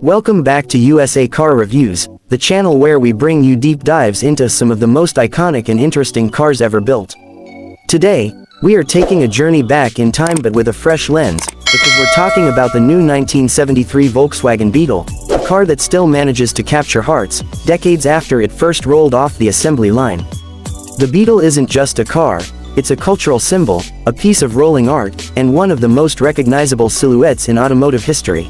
Welcome back to USA Car Reviews, the channel where we bring you deep dives into some of the most iconic and interesting cars ever built. Today, we are taking a journey back in time but with a fresh lens, because we're talking about the new 1973 Volkswagen Beetle, a car that still manages to capture hearts, decades after it first rolled off the assembly line. The Beetle isn't just a car, it's a cultural symbol, a piece of rolling art, and one of the most recognizable silhouettes in automotive history.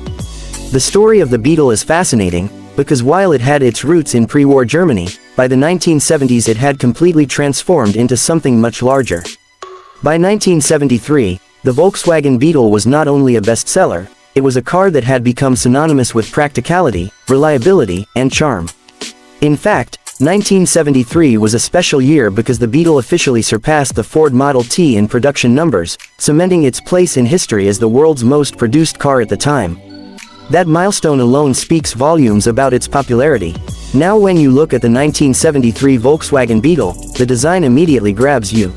The story of the Beetle is fascinating, because while it had its roots in pre-war Germany, by the 1970s it had completely transformed into something much larger. By 1973, the Volkswagen Beetle was not only a bestseller, it was a car that had become synonymous with practicality, reliability, and charm. In fact, 1973 was a special year because the Beetle officially surpassed the Ford Model T in production numbers, cementing its place in history as the world's most produced car at the time. That milestone alone speaks volumes about its popularity. Now when you look at the 1973 Volkswagen Beetle, the design immediately grabs you.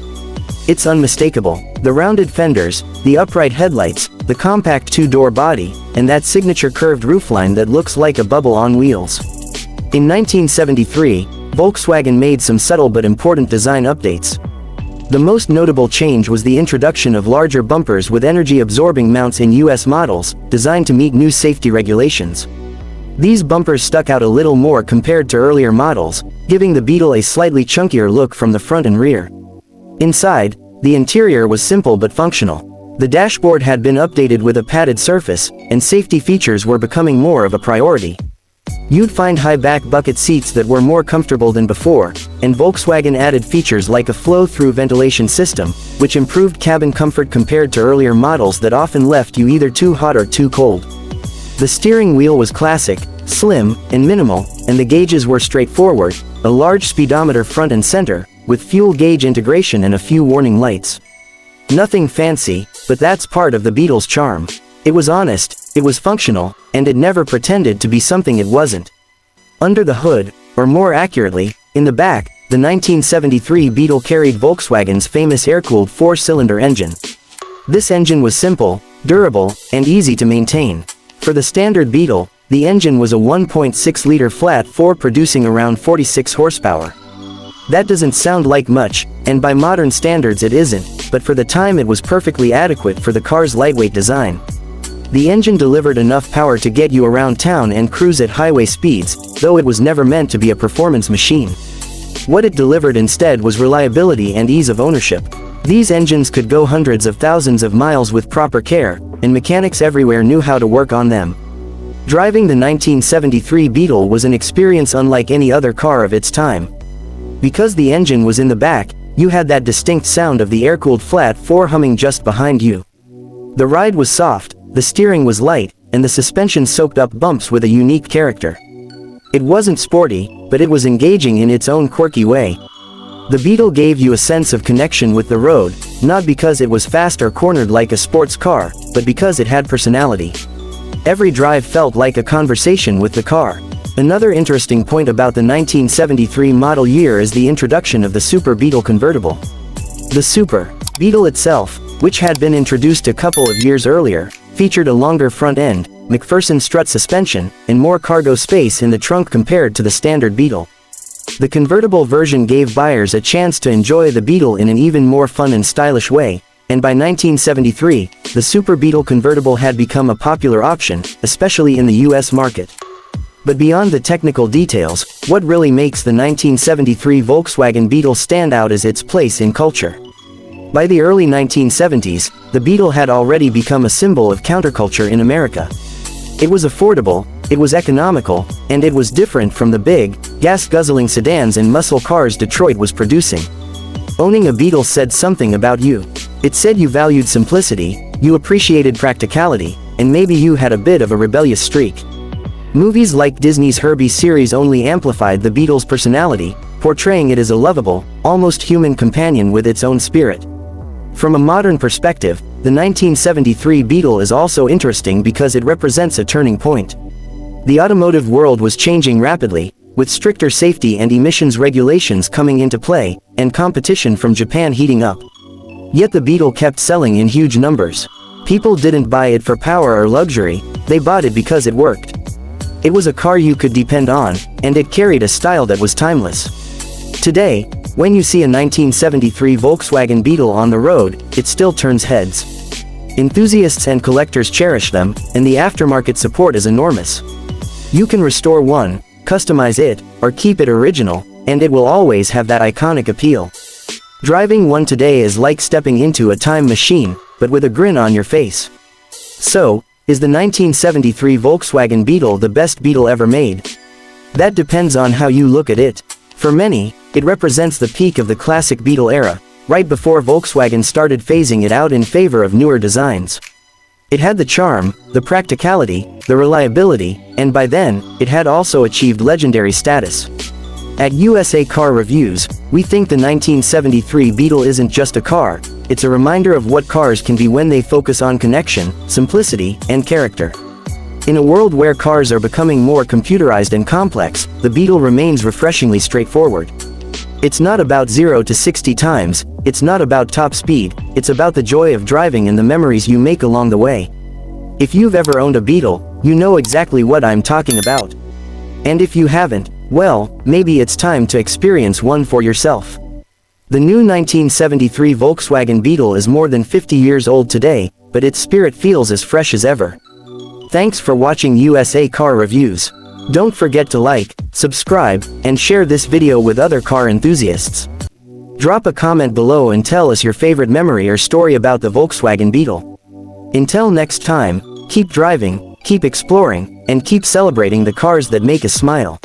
It's unmistakable. The rounded fenders, the upright headlights, the compact two-door body, and that signature curved roofline that looks like a bubble on wheels. In 1973, Volkswagen made some subtle but important design updates. The most notable change was the introduction of larger bumpers with energy-absorbing mounts in US models, designed to meet new safety regulations. These bumpers stuck out a little more compared to earlier models, giving the Beetle a slightly chunkier look from the front and rear. Inside, the interior was simple but functional. The dashboard had been updated with a padded surface, and safety features were becoming more of a priority. You'd find high-back bucket seats that were more comfortable than before, and Volkswagen added features like a flow-through ventilation system, which improved cabin comfort compared to earlier models that often left you either too hot or too cold. The steering wheel was classic, slim, and minimal, and the gauges were straightforward, a large speedometer front and center, with fuel gauge integration and a few warning lights. Nothing fancy, but that's part of the Beetle's charm. It was honest, it was functional, and it never pretended to be something it wasn't. Under the hood, or more accurately, in the back, the 1973 Beetle carried Volkswagen's famous air-cooled four-cylinder engine. This engine was simple, durable, and easy to maintain. For the standard Beetle, the engine was a 1.6-liter flat-4 producing around 46 horsepower. That doesn't sound like much, and by modern standards it isn't, but for the time it was perfectly adequate for the car's lightweight design. The engine delivered enough power to get you around town and cruise at highway speeds, though it was never meant to be a performance machine. What it delivered instead was reliability and ease of ownership. These engines could go hundreds of thousands of miles with proper care, and mechanics everywhere knew how to work on them. Driving the 1973 Beetle was an experience unlike any other car of its time. Because the engine was in the back, you had that distinct sound of the air-cooled flat-4 humming just behind you. The ride was soft, the steering was light, and the suspension soaked up bumps with a unique character. It wasn't sporty, but it was engaging in its own quirky way. The Beetle gave you a sense of connection with the road, not because it was fast or cornered like a sports car, but because it had personality. Every drive felt like a conversation with the car. Another interesting point about the 1973 model year is the introduction of the Super Beetle convertible. The Super Beetle itself, which had been introduced a couple of years earlier, featured a longer front end, McPherson strut suspension, and more cargo space in the trunk compared to the standard Beetle. The convertible version gave buyers a chance to enjoy the Beetle in an even more fun and stylish way, and by 1973, the Super Beetle convertible had become a popular option, especially in the US market. But beyond the technical details, what really makes the 1973 Volkswagen Beetle stand out is its place in culture. By the early 1970s, the Beetle had already become a symbol of counterculture in America. It was affordable, it was economical, and it was different from the big, gas-guzzling sedans and muscle cars Detroit was producing. Owning a Beetle said something about you. It said you valued simplicity, you appreciated practicality, and maybe you had a bit of a rebellious streak. Movies like Disney's Herbie series only amplified the Beetle's personality, portraying it as a lovable, almost human companion with its own spirit. From a modern perspective, the 1973 Beetle is also interesting because it represents a turning point. The automotive world was changing rapidly, with stricter safety and emissions regulations coming into play, and competition from Japan heating up. Yet the Beetle kept selling in huge numbers. People didn't buy it for power or luxury, they bought it because it worked. It was a car you could depend on, and it carried a style that was timeless. Today, when you see a 1973 Volkswagen Beetle on the road, it still turns heads. Enthusiasts and collectors cherish them, and the aftermarket support is enormous. You can restore one, customize it, or keep it original, and it will always have that iconic appeal. Driving one today is like stepping into a time machine, but with a grin on your face. So, is the 1973 Volkswagen Beetle the best Beetle ever made? That depends on how you look at it. For many, it represents the peak of the classic Beetle era, right before Volkswagen started phasing it out in favor of newer designs. It had the charm, the practicality, the reliability, and by then, it had also achieved legendary status. At USA Car Reviews, we think the 1973 Beetle isn't just a car, it's a reminder of what cars can be when they focus on connection, simplicity, and character. In a world where cars are becoming more computerized and complex, the Beetle remains refreshingly straightforward. It's not about 0 to 60 times, it's not about top speed, it's about the joy of driving and the memories you make along the way. If you've ever owned a Beetle, you know exactly what I'm talking about. And if you haven't, well, maybe it's time to experience one for yourself. The new 1973 Volkswagen Beetle is more than 50 years old today, but its spirit feels as fresh as ever. Thanks for watching USA Car Reviews. Don't forget to like, subscribe, and share this video with other car enthusiasts. Drop a comment below and tell us your favorite memory or story about the Volkswagen Beetle. Until next time, keep driving, keep exploring, and keep celebrating the cars that make us smile.